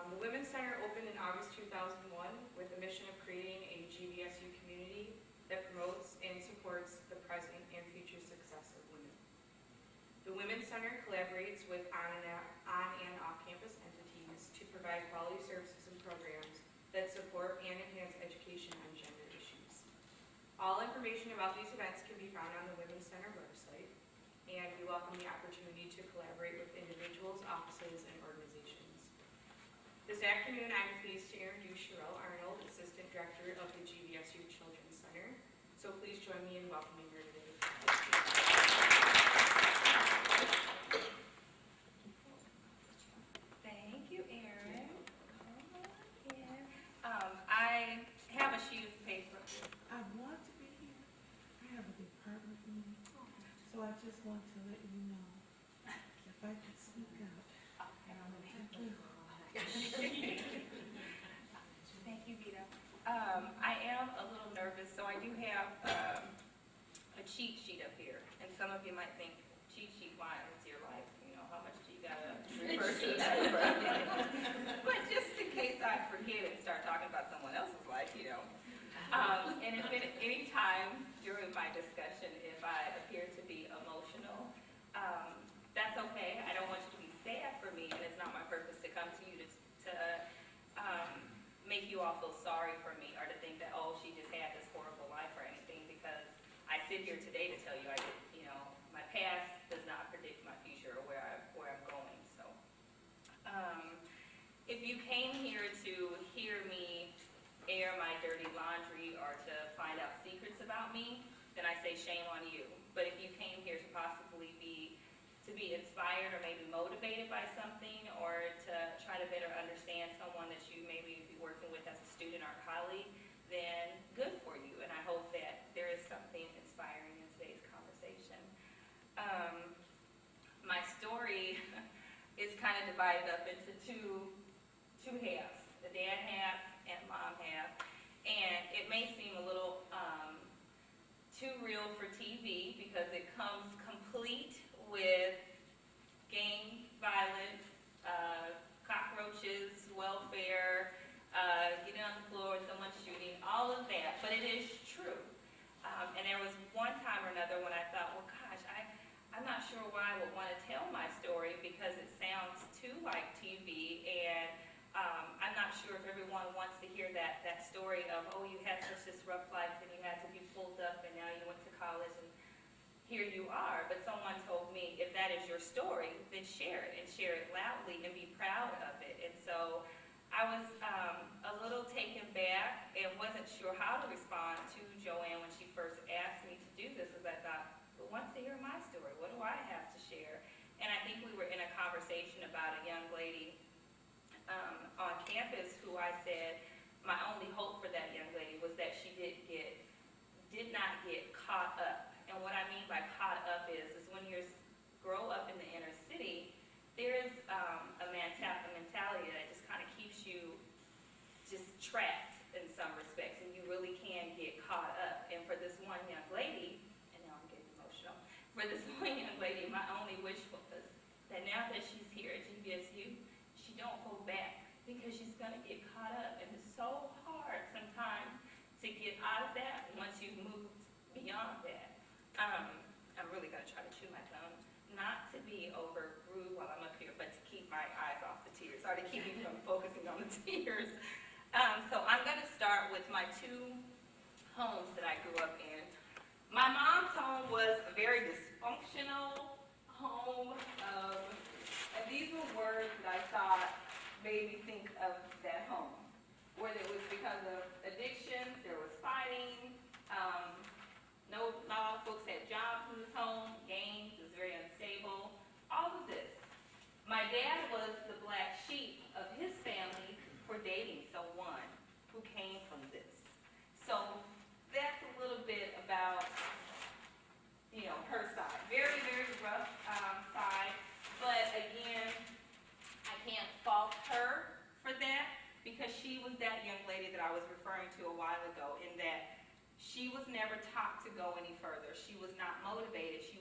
The Women's Center opened in August 2001 with the mission of creating a GVSU community that promotes and supports the present and future success of women. The Women's Center collaborates with on and off-campus entities to provide quality services and programs that support and enhance education on gender issues. All information about these events can be found on the Women's Center website, and we welcome the opportunity to collaborate with individuals, offices, and organizations. This afternoon, I'm pleased to introduce Sharelle Arnold, Assistant Director of the GVSU Children's Center. So please join me in welcoming her today. Thank you, Erin. I have a sheet of paper. I want to be here. I have a department meeting, so I just want to let you know if I could speak up. Thank you. Thank you, Vita. I am a little nervous, so I do have a cheat sheet up here. And some of you might think, cheat sheet, why? It's your life. You know, how much do you got to refer to? But just in case I forget and start talking about someone else's life, you know. And if at any time during my discussion, if I appear to be emotional, that's okay. I don't want you to be sad for me, and it's not my purpose to come to you to make you all feel sorry for me or to think that, oh, she just had this horrible life or anything, because I sit here today to tell you my past does not predict my future or where I'm going. So if you came here to hear me air my dirty laundry or to find out secrets about me, then I say shame on you. But if you came here to possibly be inspired or maybe motivated by something, or to try to better understand someone that you maybe be working with as a student or colleague, then good for you. And I hope that there is something inspiring in today's conversation. My story is kind of divided up into two halves, the dad half and mom half. And it may seem a little too real for TV because it comes complete with gang violence, cockroaches, welfare, getting on the floor, someone shooting, all of that. But it is true. And there was one time or another when I thought, well, gosh, I'm not sure why I would want to tell my story because it sounds too like TV, and I'm not sure if everyone wants to hear that story of, oh, you had such this rough life and you had to be pulled up and now you went to college and here you are. But someone told me, if that is your story, then share it, and share it loudly, and be proud of it. And so I was a little taken back and wasn't sure how to respond to Joanne when she first asked me to do this, because I thought, who wants to hear my story? What do I have to share? And I think we were in a conversation about a young lady on campus who I said my only hope for that young lady was that she did not get caught up. And what I mean by caught up is when you grow up in the inner city, there is a mentality that just kind of keeps you just trapped in some respects, and you really can get caught up. And for this one young lady, and now I'm getting emotional, for this one young lady, my only wish was that now that she's here at GVSU, she don't go back, because she's going to get caught up. And it's so hard sometimes to get out of that once you've moved beyond that. I'm really going to try to chew my thumb, not to be over rude while I'm up here, but to keep my eyes off the tears, or to keep me from focusing on the tears. So I'm going to start with my two homes that I grew up in. My mom's home was a very dysfunctional home, and these were words that I thought made me think of that home. Whether it was because of addictions, there was fighting, not all folks had jobs in this home, gangs, it was very unstable, all of this. My dad was the black sheep of his family for dating someone who came from this. So that's a little bit about, her side. Very, very rough side, but again, I can't fault her for that, because she was that young lady that I was referring to a while ago, in that she was never taught to go any further. She was not motivated. She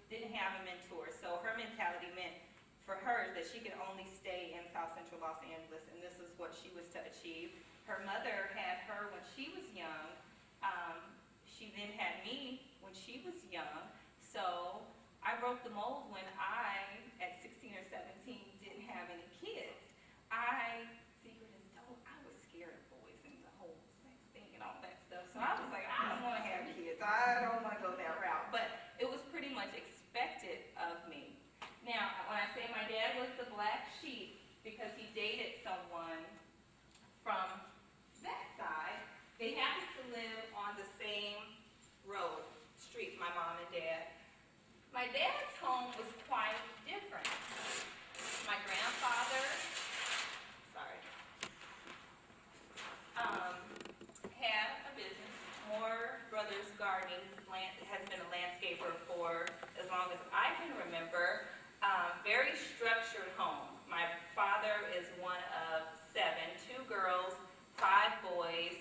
didn't have a mentor. So her mentality meant for her that she could only stay in South Central Los Angeles, and this is what she was to achieve. Her mother had her when she was young. She then had me when she was young. So I broke the mold when I, at 16 or 17, didn't have any kids. Secret is told, I was scared of boys and the whole sex thing and all that stuff. So I was like, I don't want to have kids. I don't want to go that route. But it was pretty much expected of me. Now, when I say my dad was the black sheep because he dated someone from that side, they happened to live on the same street, my mom and dad. My dad's home was quite different. My grandfather, had a business, Moore Brothers Gardening, has been a landscaper for as long as I can remember. Very structured home. My father is one of 7, 2 girls, 5 boys.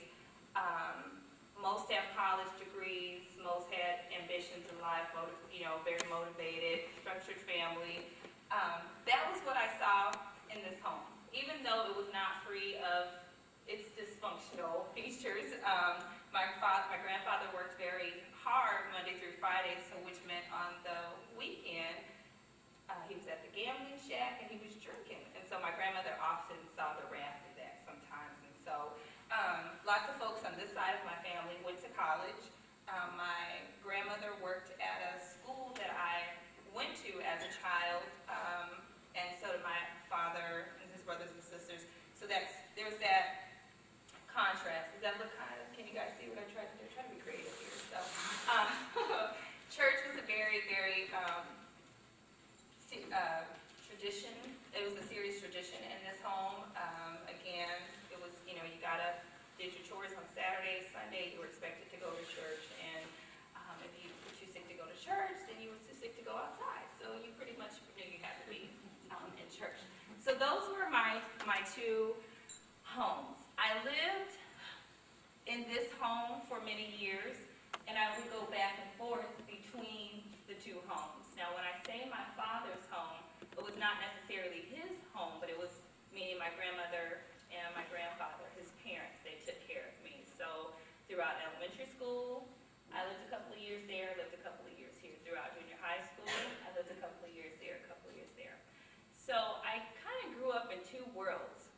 Most have college degrees, most had ambitions in life, very motivated, structured family. That was what I saw in this home. Even though it was not free of its dysfunctional features, my grandfather worked very hard Monday through Friday, so which meant on the weekend, he was at the gambling shack and he was drinking. And so my grandmother often saw the wrath of that sometimes. And so lots of folks on this side of my family went to college. My grandmother worked at a school that I went to as a child, and so did my father and his brothers and sisters. So there's that contrast. Does that look kind of, can you guys see what I tried to do? I'm trying to be creative here. So church was a very, very tradition. It was a serious tradition in this home. Again, it was, you did your chores on Saturday, Sunday, you were expected to go to church, and if you were too sick to go to church, then you were too sick to go outside. So you pretty much knew you had to be in church. So those were my 2 homes. I lived in this home for many years, and I would go back and forth between the 2 homes. Now, when I say my father's home, it was not necessarily his home, but it was me and my grandmother and my grandfather, his parents. They took care of me. So throughout elementary school, I lived a couple of years there, lived a couple of years here. Throughout junior high school, I lived a couple of years there, a couple of years there. So I kind of grew up in 2 worlds.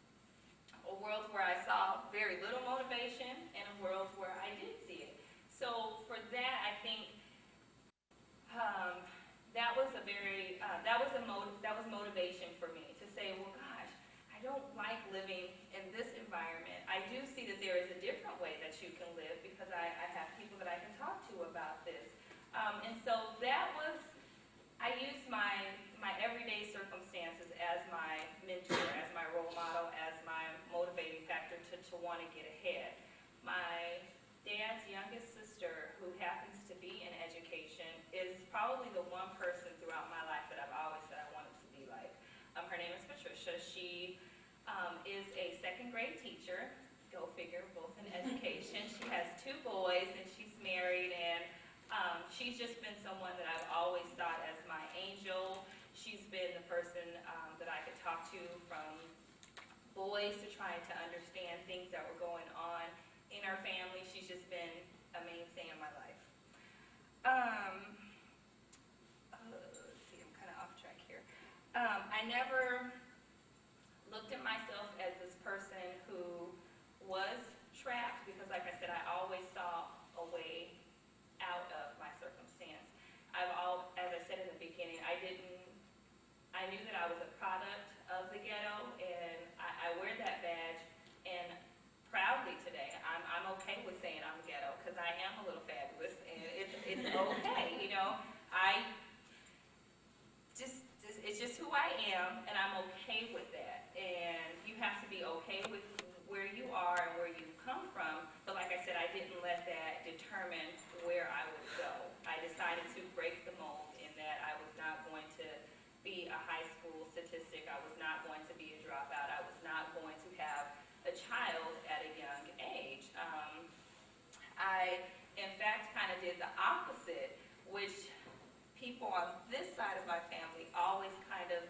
A world where I saw very little motivation and a world where I did see it. So for that, I think that was motivation for me to say, well, gosh, I don't like living in this environment. I do see that there is a different way that you can live because I have people that I can talk to about this. And so that was, I used my everyday circumstances as my mentor, as my role model, as my motivating factor to want to get ahead. My dad's youngest sister, who happens to be in education, is probably the one person throughout my life that I've always said I wanted to be like. Her name is Patricia. She is a 2nd grade teacher, go figure, both in education. She has 2 boys and she's married, and she's just been someone that I've always thought as my angel. She's been the person that I could talk to from boys to trying to understand things that were going on in our family. She's just been a mainstay in my life. Let's see, I'm kind of off track here. I never looked at myself as this person who was trapped because, like I said, I always saw a way out of my circumstance. As I said in the beginning, I knew that I was a product of the ghetto, and I wear that badge, and proudly today, I'm okay with saying I'm ghetto because I am a little fabulous, and it's okay, it's just who I am, and I'm okay with that. And you have to be okay with where you are and where you've come from. But like I said, I didn't let that determine where I would go. I decided to break the mold in that I was not going to be a high school statistic. I was not going to be a dropout. I was not going to have a child at a young age. I, in fact, kind of did the opposite, which people on this side of my family always kind of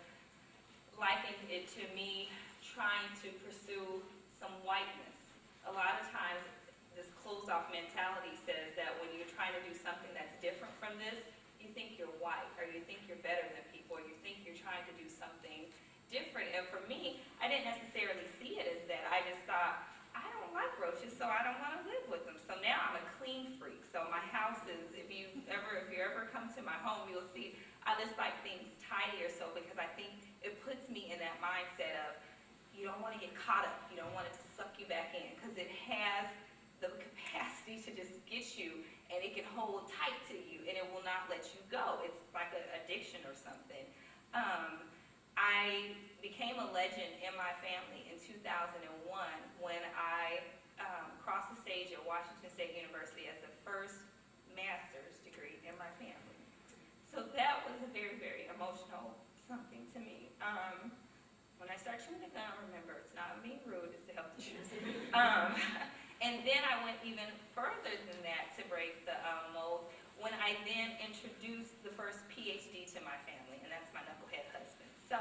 attributed to me trying to pursue some whiteness. A lot of times, this closed-off mentality says that when you're trying to do something that's different from this, you think you're white, or you think you're better than people, or you think you're trying to do something different. And for me, I didn't necessarily see it as that. I just thought, I don't like roaches, so I don't want to live with them. So now I'm a clean freak. So my house is, if you ever come to my home, you'll see I just like things tidier. So because I think it puts me in that mindset of you don't want to get caught up. You don't want it to suck you back in, because it has the capacity to just get you, and it can hold tight to you, and it will not let you go. It's like an addiction or something. I became a legend in my family in 2001 when I crossed the stage at Washington State University as the first master's degree in my family. So that was a very, very emotional something to me. When I start chewing the gum, remember, it's not being rude, it's the health issues. And then I went even further than that to break the mold when I then introduced the first PhD to my family, and that's my knucklehead husband. So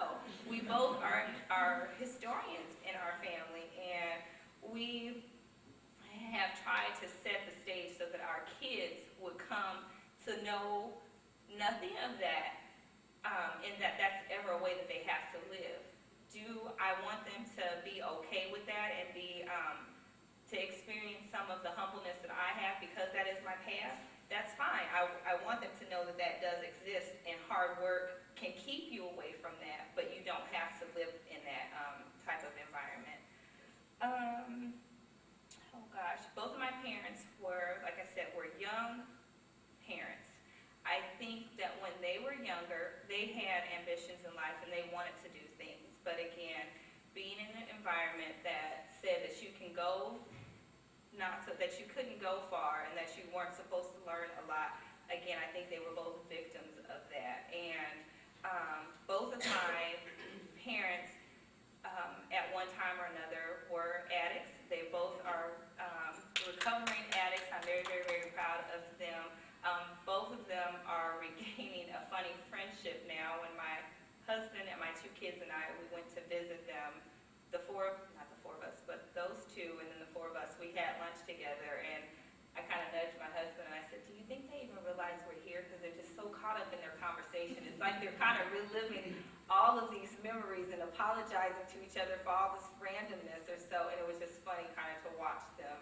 we both are historians in our family, and we have tried to set the stage so that our kids would come to know nothing of that, and that's ever a way that they have to live. Do I want them to be okay with that and be to experience some of the humbleness that I have because that is my past? That's fine. I want them to know that that does exist, and hard work can keep you away from that, but you don't have to live in that type of environment. Oh gosh, both of my parents were, like I said, were young parents. I think that when they were younger, they had ambitions in life and they wanted to do things. But again, being in an environment that said that you can go, not so that you couldn't go far and that you weren't supposed to learn a lot, again, I think they were both victims of that. And both of my parents, at one time or another, were addicts. They both are recovering addicts. I'm very, very, very proud of them. Both of them are regaining a funny friendship now. When my husband and my two kids and I, we went to visit them, not the four of us, but those two, and then the four of us, we had lunch together, and I kind of nudged my husband and I said, do you think they even realize we're here? Because they're just so caught up in their conversation. It's like they're kind of reliving all of these memories and apologizing to each other for all this randomness or so, and it was just funny kind of to watch them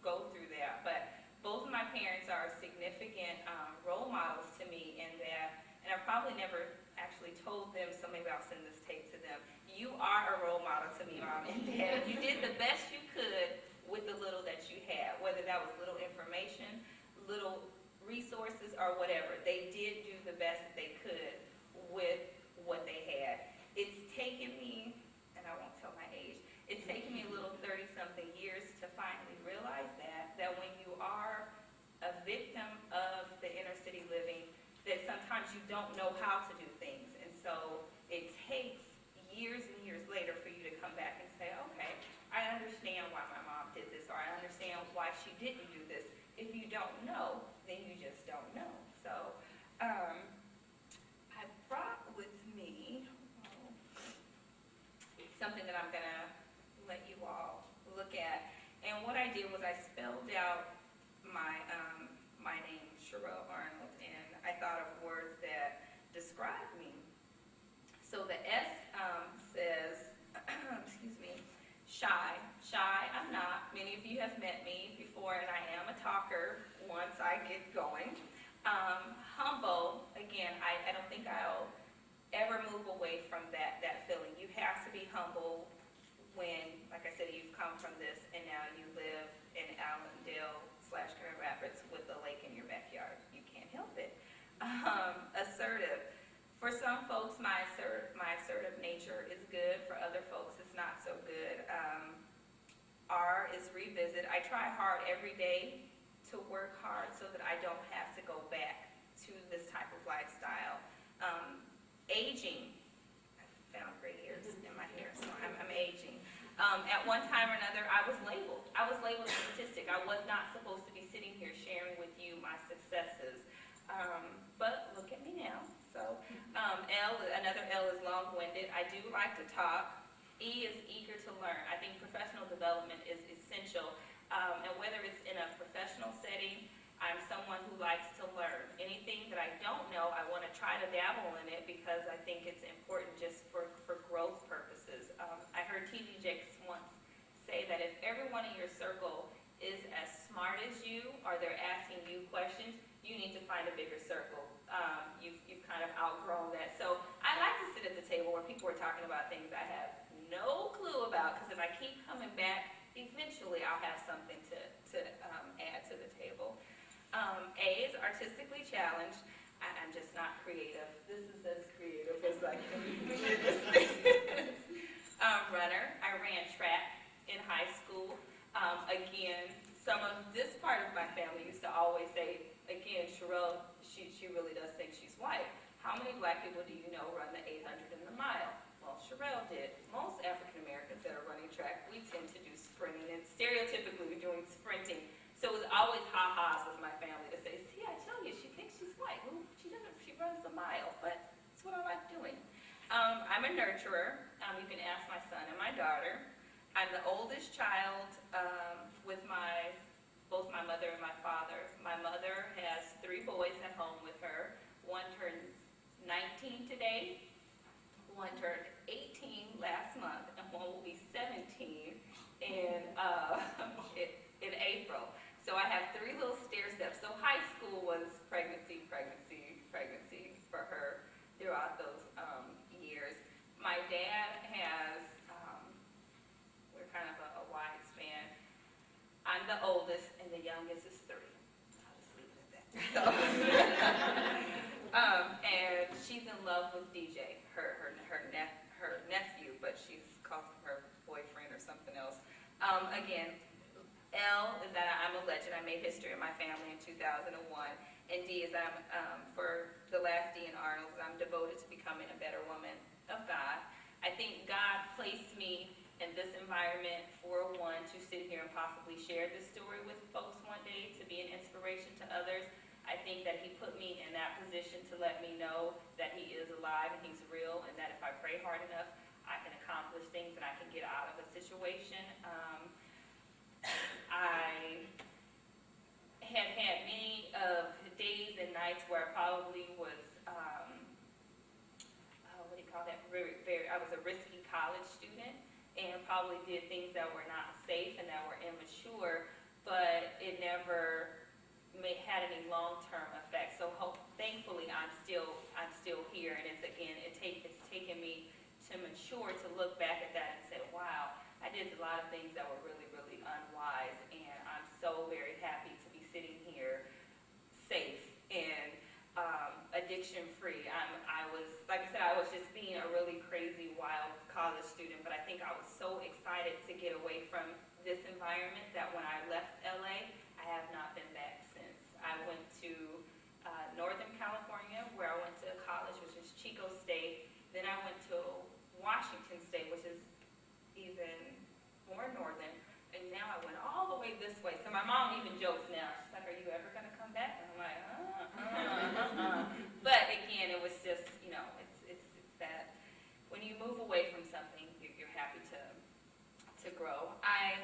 go through that. But both of my parents are significant role models to me in that, and I've probably never actually told them, so maybe I'll send this tape to them. You are a role model to me, Mom and Dad. You did the best you could with the little that you had, whether that was little information, little resources, or whatever. They did do the best that they could with what they had. It's taken me, and I won't tell my age, it's taken me a little 30-something years to finally realize that when you are a victim of the inner city living, that sometimes you don't know how to do things. And so it takes years and years later for you to come back and say, okay, I understand why my mom did this, or I understand why she didn't do this. If you don't know, then you just don't know. So I brought with me something that I'm going to let you all look at. And what I did was I spelled out my name, Sharelle Arnold, and I thought of words that describe me. So the S says, excuse me, shy. Shy, I'm not. Many of you have met me before, and I am a talker once I get going. Humble, again, I don't think I'll ever move away from that feeling. You have to be humble when, like I said, you've come from this, and now you live in Allendale/Grand Rapids with a lake in your backyard. You can't help it. Assertive. For some folks, my assertive nature is good. For other folks, it's not so good. R is revisit. I try hard every day to work hard so that I don't have to go back to this type of lifestyle. Aging. I found gray hairs in my hair, so I'm aging. At one time or another, I was labeled. I was labeled a statistic. I was not supposed to be sitting here sharing with you my successes. But look at me now. So, and Another L is long-winded. I do like to talk. E is eager to learn. I think professional development is essential. And whether it's in a professional setting, I'm someone who likes to learn. Anything that I don't know, I want to try to dabble in it because I think it's important just for growth purposes. I heard T.D. Jakes once say that if everyone in your circle is as smart as you, or they're asking you questions, you need to find a bigger circle. You've kind of outgrown that. So I like to sit at the table where people are talking about things I have no clue about, because if I keep coming back, eventually I'll have something to add to the table. A is artistically challenged. I'm just not creative. This is as creative as I can be. Runner. I ran track in high school. Again, some of this part of my family used to always say, again, Sharelle, she really does think she's white. How many black people do you know run the 800 and the mile? Well, Sharelle did. Most African Americans that are running track, we tend to do sprinting, and stereotypically we're doing sprinting. So it was always ha-has with my family to say, see, I tell you, she thinks she's white. Well, she doesn't, she runs the mile, but it's what I like doing. I'm a nurturer. You can ask my son and my daughter. I'm the oldest child with both my mother and my father. My mother has 3 boys at home with her. One turns 19 today. One turned 18 last month, and one will be 17 in April. So I have 3 little stair steps. So high school was pregnancy, pregnancy, pregnancy for her throughout those years. My dad has, we're kind of a wide span. I'm the oldest, and the youngest is 3. I'll just leave it at that. So, and she's in love with DJ, her nephew, but she's called her boyfriend or something else. Again, L is that I'm a legend. I made history in my family in 2001. And D is I'm, for the last D in Arnold, I'm devoted to becoming a better woman of God. I think God placed me in this environment for one, to sit here and possibly share this story with folks one day, to be an inspiration to others. I think that he put me in that position to let me know that he is alive and he's real, and that if I pray hard enough, I can accomplish things and I can get out of a situation. I have had many of days and nights where I probably was, what do you call that, I was a risky college student and probably did things that were not safe and that were immature, but it never had any long-term effects. So thankfully, I'm still here, and it's taken me to mature, to look back at that and say, wow, I did a lot of things that were really, really unwise, and I'm so very happy to be sitting here safe and addiction-free. I was, like I said, I was just being a really crazy, wild college student, but I think I was so excited to get away from this environment that when I left LA, I have not been back since. I went to Northern California, where I went to college, which is Chico State. Then I went to Washington State, which is even more northern. And now I went all the way this way. So my mom even jokes now. She's like, are you ever going to come back? And I'm like, But again, it was just, it's that when you move away from something, you're happy to grow. I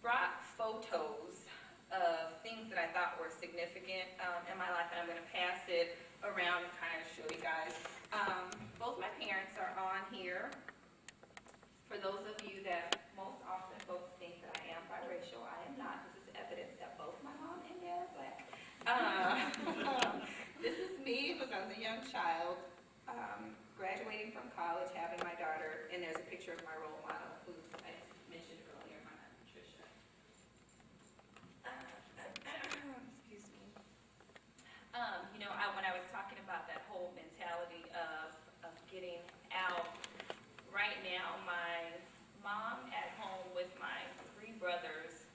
brought photos of things that I thought were significant in my life, and I'm going to pass it around and kind of show you guys. Both my parents are on here. For those of you that most often folks think that I am biracial, I am not. This is evidence that both my mom and dad are black. This is me when I was a young child, graduating from college, having my daughter, and there's a picture of my role model, who I mentioned earlier, my Aunt Patricia. Excuse me. When I was talking about that whole mentality of getting out, right now my mom at home with my 3 brothers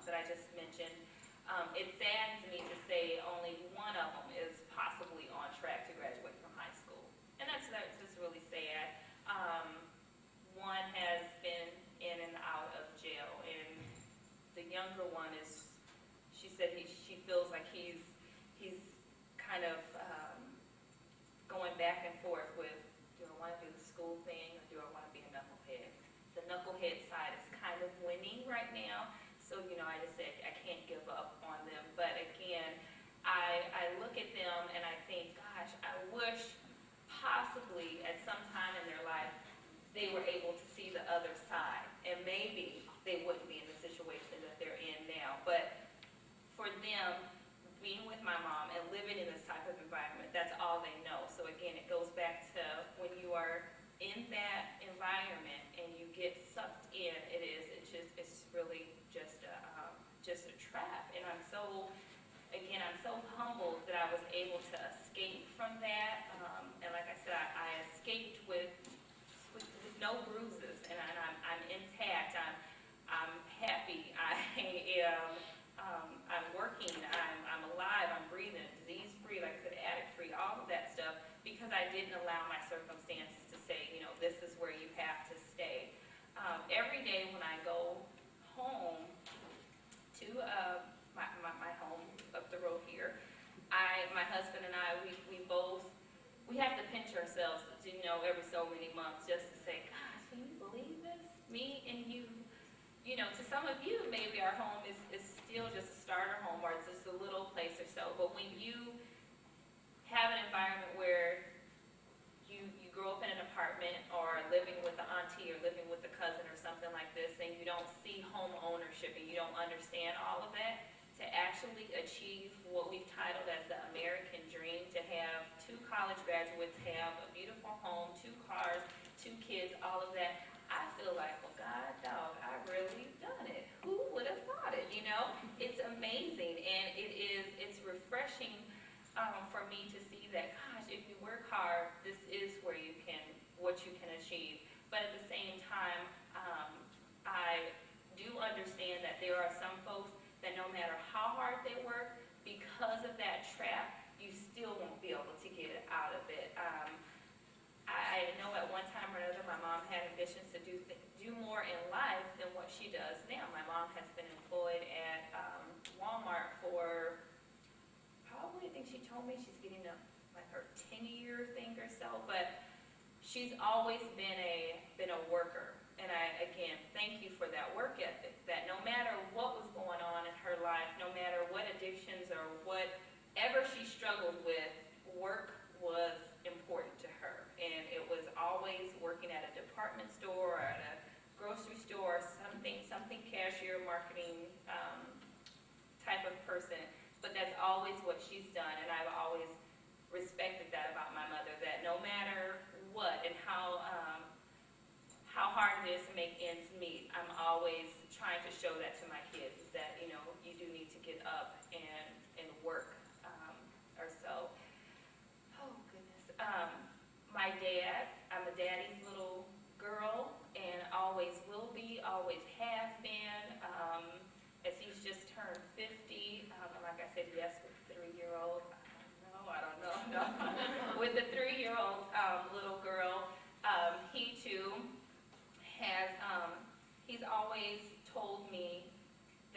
that I just mentioned, it saddens me to say only one of them is possibly on track to graduate from high school. And that's just really sad. One has been in and out of jail, and the younger one she said she feels like he's kind of going back and forth I wish possibly at some time in their life they were able to see the other side, and maybe they wouldn't be in the situation that they're in now. But for them, being with my mom and living in this type of environment, that's all they know. So again, it goes back to when you are in that environment and you get sucked in, it's really just a trap. And I'm so humbled that I was able to escape from that. And like I said, I escaped with no bruises, and I'm intact. I'm happy. I'm working. I'm alive. I'm breathing, disease-free, like I said, addict-free, all of that stuff, because I didn't allow my circumstances to say, this is where you have to stay. Every day when I go home to my home up the road here, my husband and I, we have to pinch ourselves, every so many months just to say, gosh, can you believe this? Me and you. To some of you, maybe our home is still just a starter home, or it's just a little place or so. But when you have an environment where you grow up in an apartment or living with an auntie or living with a cousin or something like this, and you don't see home ownership and you don't understand all of that, to actually achieve what we've titled as the American dream, to have 2 college graduates, have a beautiful home, 2 cars, 2 kids, all of that, I feel like, well, God, dog, I really done it. Who would have thought it, It's amazing, and it's refreshing for me to see that, gosh, if you work hard, this is what you can achieve. But at the same time, I do understand that there are some folks that no matter how hard they work, because of that trap, you still won't be able to get out of it. I know at one time or another my mom had ambitions to do more in life than what she does now. My mom has been employed at Walmart for probably, I think she told me she's getting like her 10-year thing or so, but she's always been a worker. And I, again, thank you for that work ethic, that no matter what was going on in her life, no matter what addictions or whatever she struggled with, work was important to her. And it was always working at a department store or at a grocery store, something cashier, marketing type of person. But that's always what she's done, and I've always respected that about my mother, that no matter what and how hard it is to make ends meet, I'm always trying to show that to my kids, is that, you do need to get up and work or so. Oh, goodness. My dad, I'm a daddy's little girl, and always will be, always have been, as he's just turned 50. Like I said, yes, with the 3-year-old. I don't know. No. With the 3-year-old little girl, he too has, he's always told me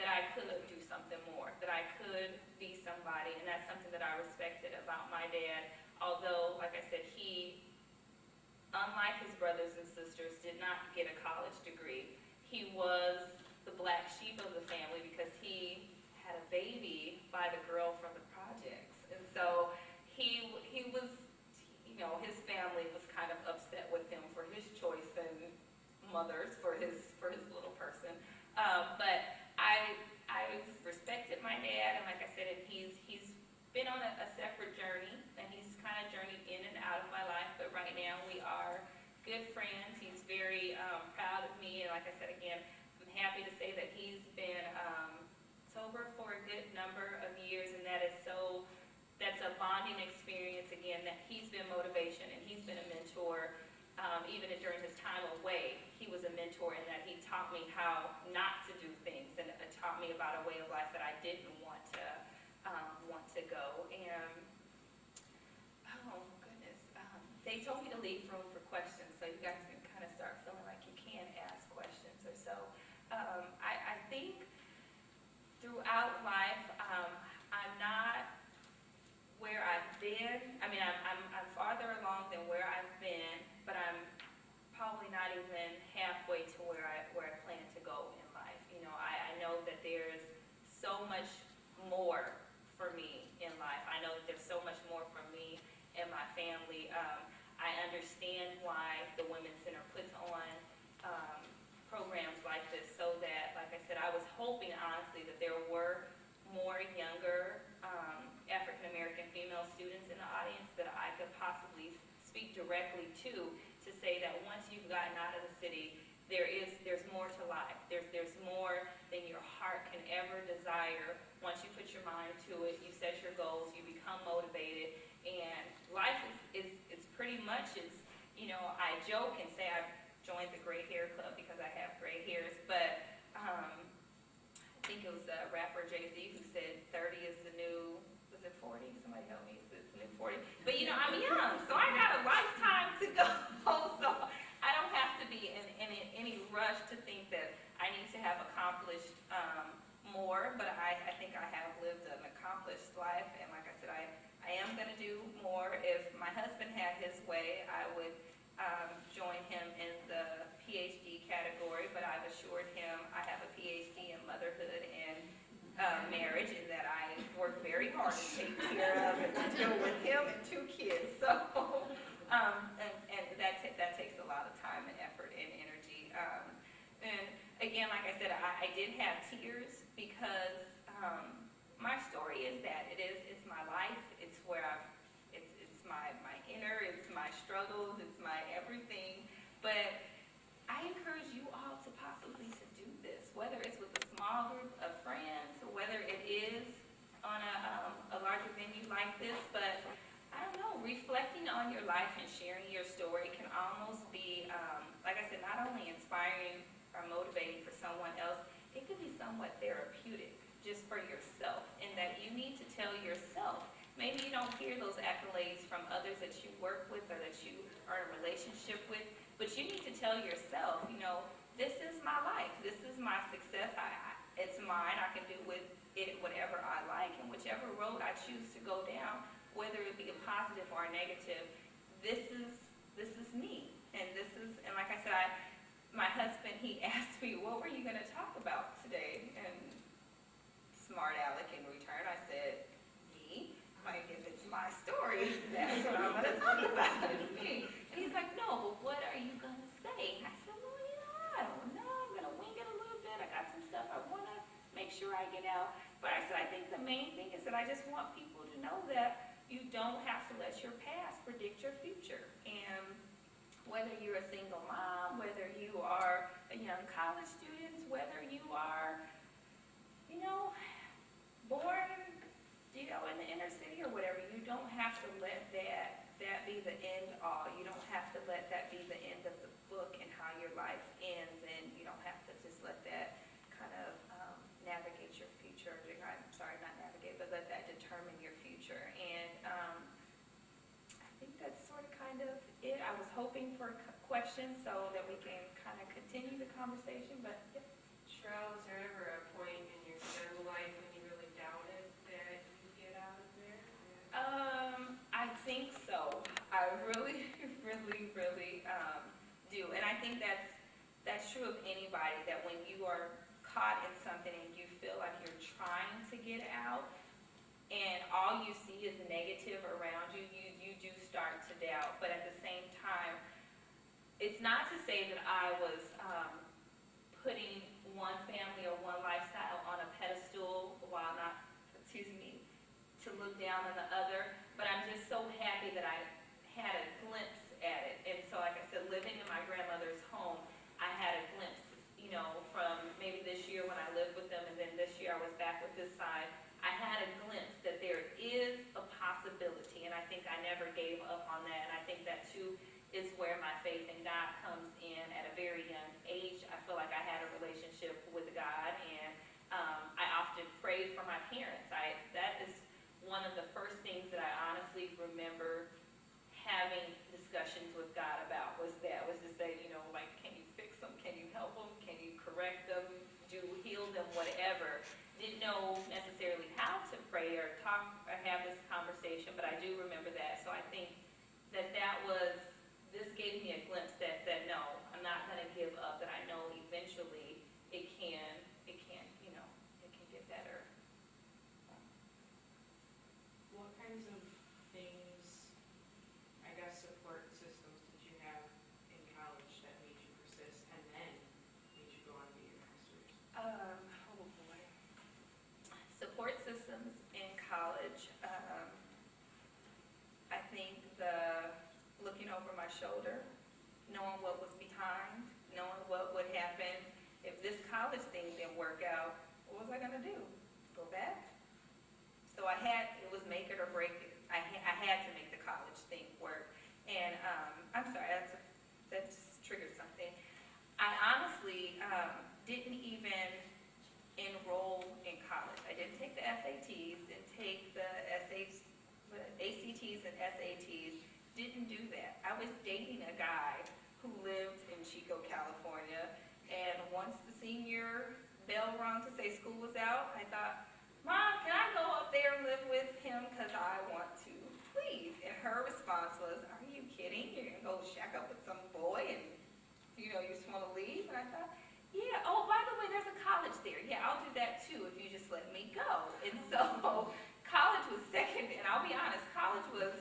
that I could do something more, that I could be somebody, and that's something that I respected about my dad. Although, like I said, he, unlike his brothers and sisters, did not get a college degree. He was the black sheep of the family because he had a baby by the girl from the projects. And so he was, his family was kind of upset with him for his choice and mothers for his little person. But I respected my dad, and like I said, and he's been on a separate journey, and he's kind of journeyed in and out of my life, but right now we are good friends. He's very proud of me, and like I said again, I'm happy to say that he's been sober for a good number of years, and that's a bonding experience again, that he's been motivation and he's been a mentor. Even during his time away, he was a mentor in that he taught me how not to do things, and taught me about a way of life that I didn't want to go. And oh goodness, they told me to leave room for questions, so you guys can kind of start feeling like you can ask questions or so. I think throughout life, I'm not where I've been. I mean, I'm farther along than where I've been, but I'm probably not even halfway to where I plan to go in life. I know that there's so much more for me in life. I know that there's so much more for me in my family. I understand why the Women's Center puts on programs like this so that, like I said, I was hoping honestly that there were more younger African American female students in the audience that I could possibly speak directly to say that once you've gotten out of the city, there's more to life. There's more than your heart can ever desire. Once you put your mind to it, you set your goals, you become motivated, and life is pretty much I joke and say I've joined the gray hair club because I have gray hairs, but I think it was rapper Jay-Z who said 30 is the new, was it 40? Somebody help me, is it the new 40? But I'm young, so I got a lifetime to go, so I don't have to be in any rush to think that I need to have accomplished more, but I think I have lived an accomplished life, and like I said, I am going to do more. If my husband had his way, I would join him in the PhD category, but I've assured him I have a PhD in motherhood and marriage, and that I work very hard to take care of and to deal with him and 2 kids. So, and that takes a lot of time and effort and energy. And again, like I said, I did have tears because my story is that it's my life. It's where it's my inner, it's my struggles, it's my everything. But I encourage you all to possibly to do this, whether it's with a small group of friends, or whether it is on a larger venue like this. But I don't know, reflecting on your life and sharing your story can almost be, like I said, not only inspiring or motivating for someone else, it could be somewhat therapeutic just for yourself, in that you need to tell yourself. Maybe you don't hear those accolades from others that you work with or that you are in a relationship with, but you need to tell yourself, this is my life, this is my success, it's mine, I can do with it whatever I like, and whichever road I choose to go down, whether it be a positive or a negative, this is me, and like I said, my husband, he asked me, what were you going to talk about today? And smart aleck in return, I said, me? Like, if it's my story, that's what I'm going to talk about, is me. And he's like, no, but what are you going to say? I said, well, I don't know. I'm going to wing it a little bit. I got some stuff I want to make sure I get out. But I said, I think the main thing is that I just want people to know that you don't have to let your past predict your future. And whether you're a single mom, whether you are a young college student, whether you are, born, in the inner city or whatever, you don't have to let that be the end all. You don't have to let that be the end of the book and how your life ends, and you don't have to just let that kind of navigate your future. I'm sorry, not navigate, but let that determine your future. And I think that's sort of kind of it. I was hoping for questions so that we can kind of continue the conversation, but yeah. Sharelle, was there ever a point in your young life when you really doubted that you'd get out of there? I think so. I really, really, really do. And I think that's true of anybody, that when you are caught in something and you feel like you're trying to get out and all you see is negative around you, you do start to doubt. But at the same time, it's not to say that I was putting one family or one lifestyle on a pedestal while not, to look down on the other, but I'm just so happy that I had a glimpse at it. And so, like I said, living in my grandmother's home, I had a glimpse, from maybe this year when I lived with them, and then this year I was back with this side. I had a glimpse that there is a possibility, and I think I never gave up on that. And I think that too is where my faith in God comes in at a very young age. I feel like I had a relationship with God, and I often prayed for my parents. That is one of the first things that I honestly remember having discussions with God about, was to say, like, can you fix them? Can you help them? Can you correct them? Heal them, whatever. Didn't know necessarily how to pray or talk or have this conversation, but I do remember that. So I think that this gave me a glimpse that no, I'm not going to give up, that I know eventually it can get better. What kinds of things college, I think the looking over my shoulder, knowing what was behind, knowing what would happen if this college thing didn't work out, what was I gonna do? Go back? So it was make it or break it. I had to make the college thing work. And I'm sorry, that just triggered something. I honestly didn't even enroll in college. I didn't take the SATs, didn't take the ACTs and SATs, didn't do that. I was dating a guy who lived in Chico, California, and once the senior bell rung to say school was out, I thought, Mom, can I go up there and live with him because I want to, please? And her response was, are you kidding? You're going to go shack up with some boy and, you just want to leave? And I thought, yeah, oh, by the way, there's a college there. Yeah, I'll do that too if you just let me go. And so college was second, and I'll be honest, college was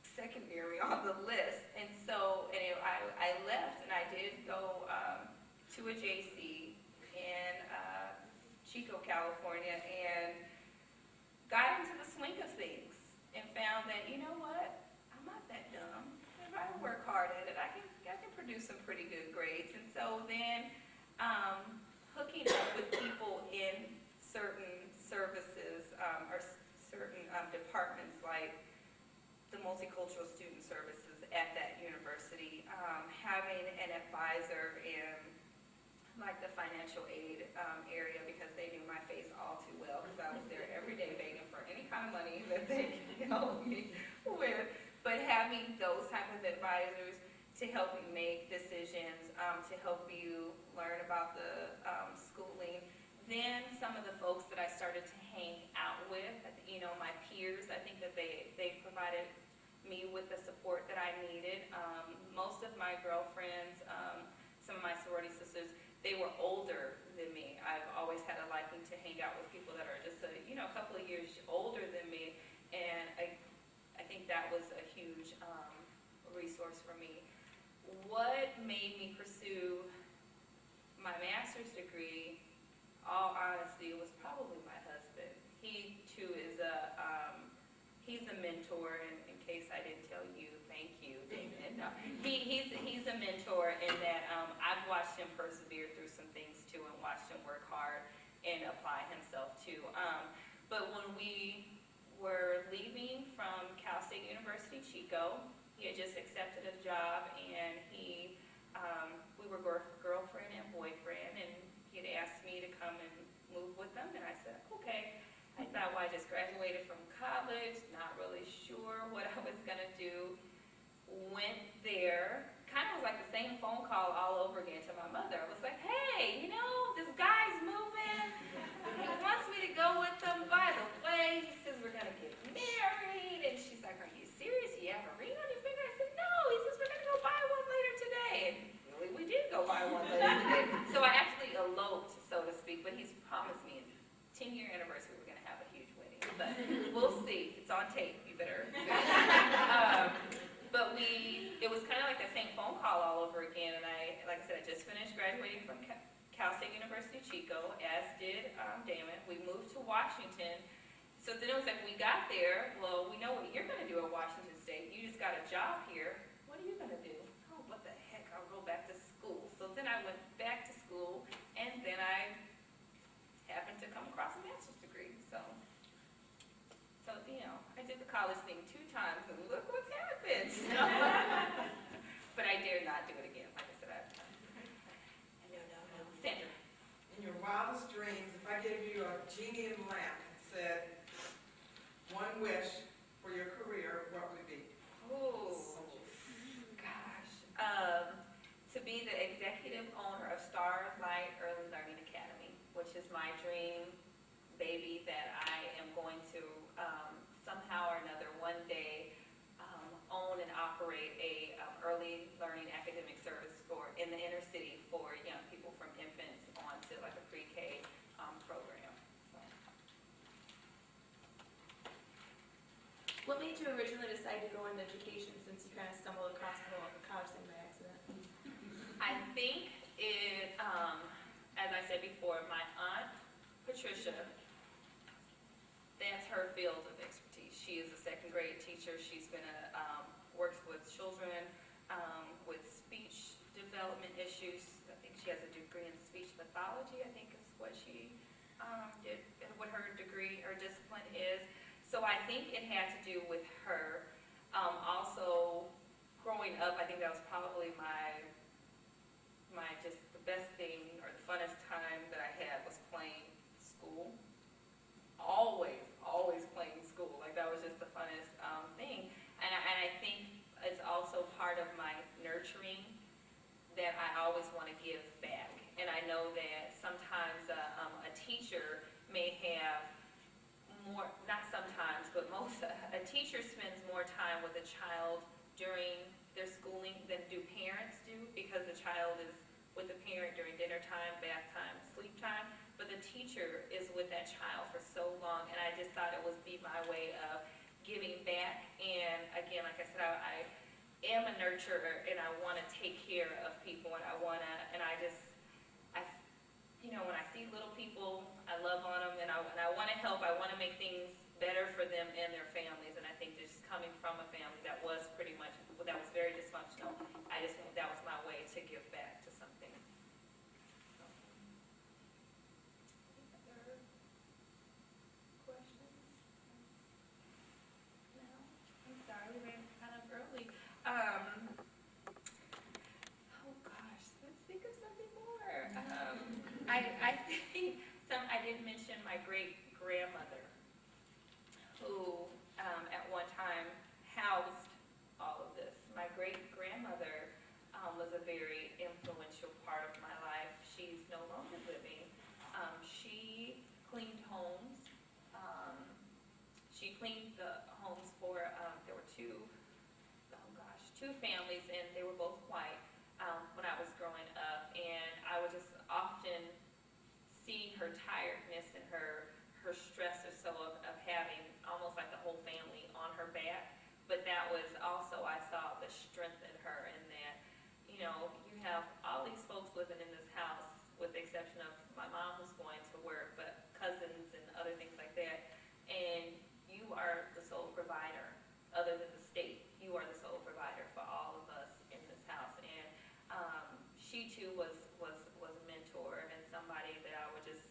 secondary on the list. And so, I left and I did go to a JC in Chico, California, and got into the swing of things and found that, you know what, I'm not that dumb. If I work hard at it, I can produce some pretty good grades. And so then hooking up with people in certain services or certain departments like the multicultural student services at that university, having an advisor in like the financial aid area, because they knew my face all too well, because I was there every day begging for any kind of money that they could help me with. But having those type of advisors to help you make decisions, to help you learn about the schooling. Then some of the folks that I started to hang out with, my peers, I think that they provided me with the support that I needed. Most of my girlfriends, some of my sorority sisters, they were older than me. I've always had a liking to hang out with people that are just a couple of years older than me, and I think that was a huge resource for me. What made me pursue my master's degree, all honesty, was probably my husband. He too is he's a mentor, and in case I didn't tell you, thank you, David. No, he's a mentor in that I've watched him persevere through some things too, and watched him work hard and apply himself too. But when we were leaving from Cal State University, Chico, he had just accepted a job, and we were girlfriend and boyfriend, and he had asked me to come and move with them, and I said, okay. I thought, well, I just graduated from college, not really sure what I was gonna do. Went there, kind of was like the same phone call all over again to my mother. I was like, hey, this guy's moving. He wants me to go with him. By the way, he says we're gonna get married. And she's like, are you serious? You have a ring on your finger? I said, no. He says we're gonna go buy one later today. And really, we did go buy one later today. So I actually eloped, so to speak, but he's promised me 10-year anniversary, we're going to have a huge wedding. But we'll see. It's on tape. You better. But it was kind of like the same phone call all over again. And like I said, I just finished graduating from Cal State University, Chico, as did Damon. We moved to Washington. So then it was like, we got there. Well, we know what you're going to do at Washington State. You just got a job here. What are you going to do? Oh, what the heck? I'll go back to school. So then I went back to school, and then I happened to come across a master's degree. So I did the college thing 2 times, and look what's happened. But I dare not do it again. Like I said, no. Sandra. In your wildest dreams, if I gave you a genie in lamp and said, one wish for your career, what would it be? Oh, gosh. To be the executive owner of Starlight Early Learning Academy, which is my dream baby that I am going to somehow or another one day own and operate a early learning academic service in the inner city for young people from infants on to like a pre-K program. So. What made you originally decide to go into education, since you kind of stumbled across the whole college thing by accident? I think it, as I said before, my aunt Patricia that's her field of expertise. She is a second grade teacher. She's been works with children with speech development issues. I think she has a degree in speech pathology, I think is what she did, what her degree or discipline is. So I think it had to do with her. Also, growing up, I think that was probably my just the best thing or the funnest time that I had was playing school. Always playing school. Like that was just the funnest thing. And I think it's also part of my nurturing that I always want to give back. And I know that sometimes a teacher may have more, not sometimes, but a teacher spends more time with a child during their schooling than do parents do, because the child is with the parent during dinner time, bath time, sleep time, but the teacher is with that child for so long, and I just thought it would be my way of giving back. And again, like I said, I am a nurturer, and I want to take care of people, and when I see little people, I love on them, and I want to help. I want to make things better for them and their families, and I think just coming from a family that was very dysfunctional, that was my way to give back to something. Other questions? No? I'm sorry, we ran kind of early. Oh gosh, let's think of something more. I think I didn't mention my great-grandmother, who at one time housed all of this. My great-grandmother was a very influential part of my life. She's no longer living. She cleaned homes. She cleaned the homes for, there were two families, and they were both white when I was growing up. And I would just often see her tiredness and her stress or so of having almost like the whole family on her back. But that was also, I saw the strength in her, in that, you have all these folks living in this house, with the exception of my mom who's going to work, but cousins and other things like that. And you are the sole provider, other than the state. You are the sole provider for all of us in this house. And she too was a mentor and somebody that I would just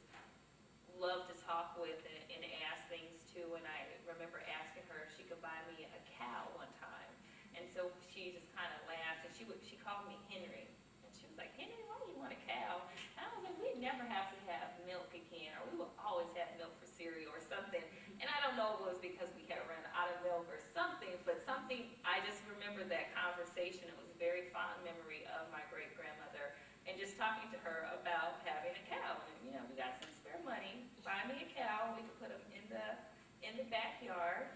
love to talk with and ask things to. And I remember asking her if she could buy me a cow one time. And so she just kind of laughed, and she called me Henry. And she was like, Henry, why do you want a cow? And I was like, we'd never have to have milk again, or we will always have milk for cereal or something. And I don't know if it was because we had run out of milk or something, but I just remember that conversation. It was a very fond memory of my great-grandmother, and just talking to her about having a cow. And, we got some spare money, buy me a cow, we could put them in the backyard.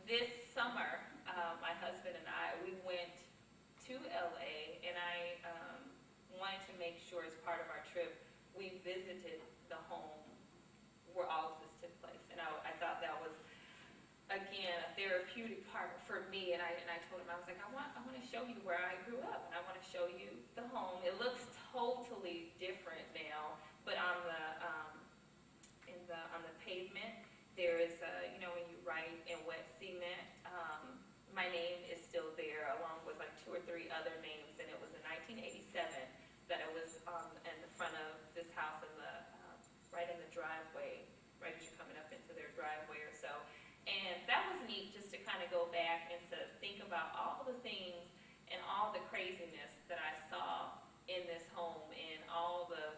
This summer, my husband and I, we went to LA, and I wanted to make sure as part of our trip, we visited the home where all of this took place. And I thought that was, again, a therapeutic part for me. And I told him, I was like, I want to show you where I grew up, and I want to show you the home. It looks totally different now, but on the pavement, there is when you write in wet cement, my name is still there, along with like 2 or 3 other names. And it was in 1987 that it was in the front of this house, right in the driveway, right as you're coming up into their driveway or so. And that was neat, just to kind of go back and to think about all the things and all the craziness that I saw in this home, and all the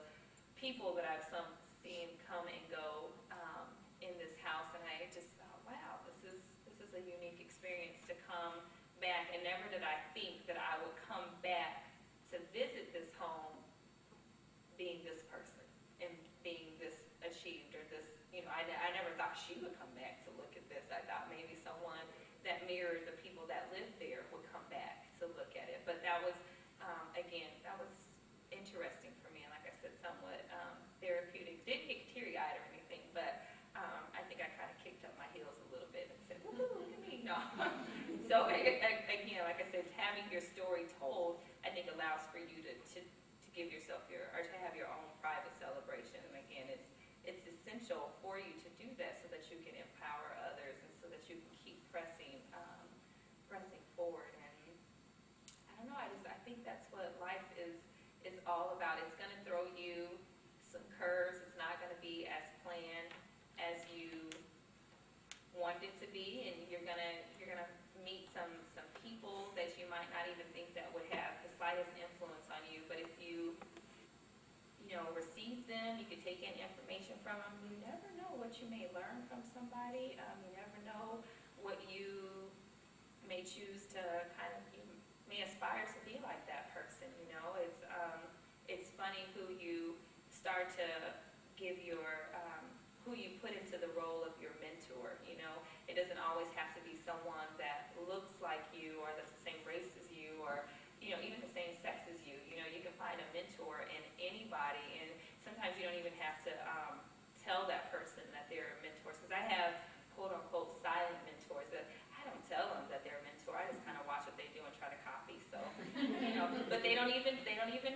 people that I've seen come and go in this house. And I just thought, wow, this is a unique experience to come back. And never did I think that I would come back to visit this home being this person and being this achieved, or this, I never thought she would come back to look at this. I thought maybe someone that mirrored the people that lived there would come back to look at it. But that was, again, that was interesting for me, and like I said, somewhat therapeutic. Didn't get teary-eyed or anything, but I think I kind of kicked up my heels a little bit and said, woohoo, look at me. No. So again, like I said, having your story told, I think allows for you to give yourself or to have your own private celebration. And again, it's essential for you to do that so pressing forward. And I don't know, I think that's what life is all about. It's going to throw you some curves. It's not going to be as planned as you want it to be, and you're gonna meet some people that you might not even think that would have the slightest influence on you. But if you receive them, you can take in information from them. You never know what you may learn from somebody. You never know what you may choose to you may aspire to be like that person. It's funny who you start to give your who you put into the role of your mentor. It doesn't always have to be someone that looks like you or that's the same race as you or even the same sex as you. You can find a mentor in anybody, and sometimes you don't even have to tell that person that they're mentors. Because I have quote unquote silent mentors that I don't tell them that they're a mentor. I just kind of watch what they do and try to copy. So but they don't even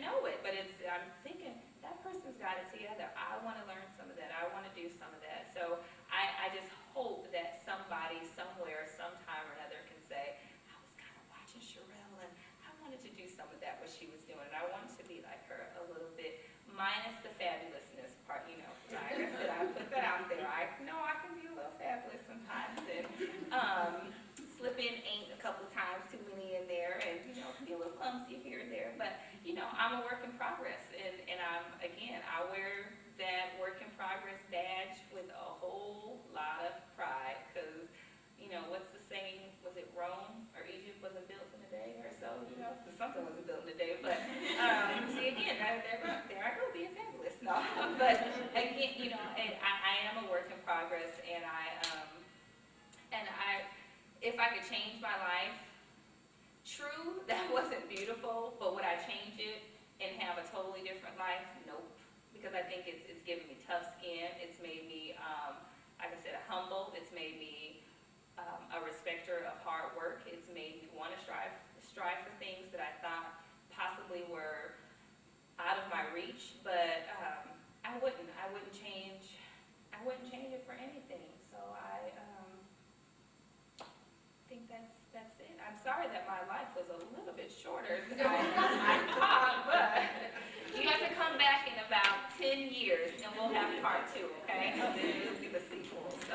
know it. But I'm thinking that person's got it together. I want to learn some of that. I want to do some of that. So I just hope that somebody somewhere, sometime or another can say, I was kind of watching Sharelle and I wanted to do some of that, what she was doing. And I wanted to be like her a little bit, minus the fabulousness part, Like I said, I put that out there. I know I can be a little fabulous sometimes. And slip in ain't a couple of times too many in there, and can be a little clumsy here and there. But I'm a work in progress, and I wear that work in progress badge with a whole lot of pride, because what's the saying? Was it Rome or Egypt wasn't built in a day or so? Something wasn't built in a day. But see, again, there I go being fabulous. No, but again, I am a work in progress, and if I could change my life, true, that wasn't beautiful, but would I change it and have a totally different life? Nope. Because I think it's given me tough skin. It's made me, like I said, humble. It's made me a respecter of hard work. It's made me want to strive for things that I thought possibly were out of my reach. But I wouldn't change it for anything. So I think that's it. I'm sorry that my life was a little bit shorter than I thought, but you have to come back in about 10 years and we'll have part 2, okay? And then you'll see the sequel. So,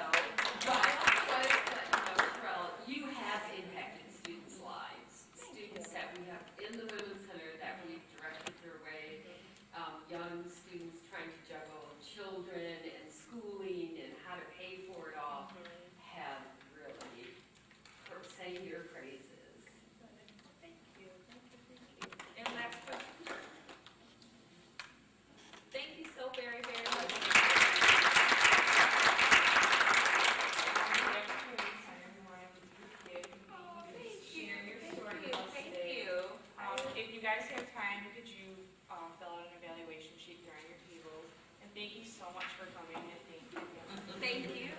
but I also wanted to let you know, Sharelle, you have impacted students' lives. Students that we have in the Women's Center that we've directed their way, young students trying to juggle children and schooling and how to pay for it all, have really sang your praises. Thank you. And last question. Thank you so very, very much. Share your story with us today. If you guys have time, could you fill out an evaluation sheet during your tables? And thank you so much for coming, and thank you. Thank you.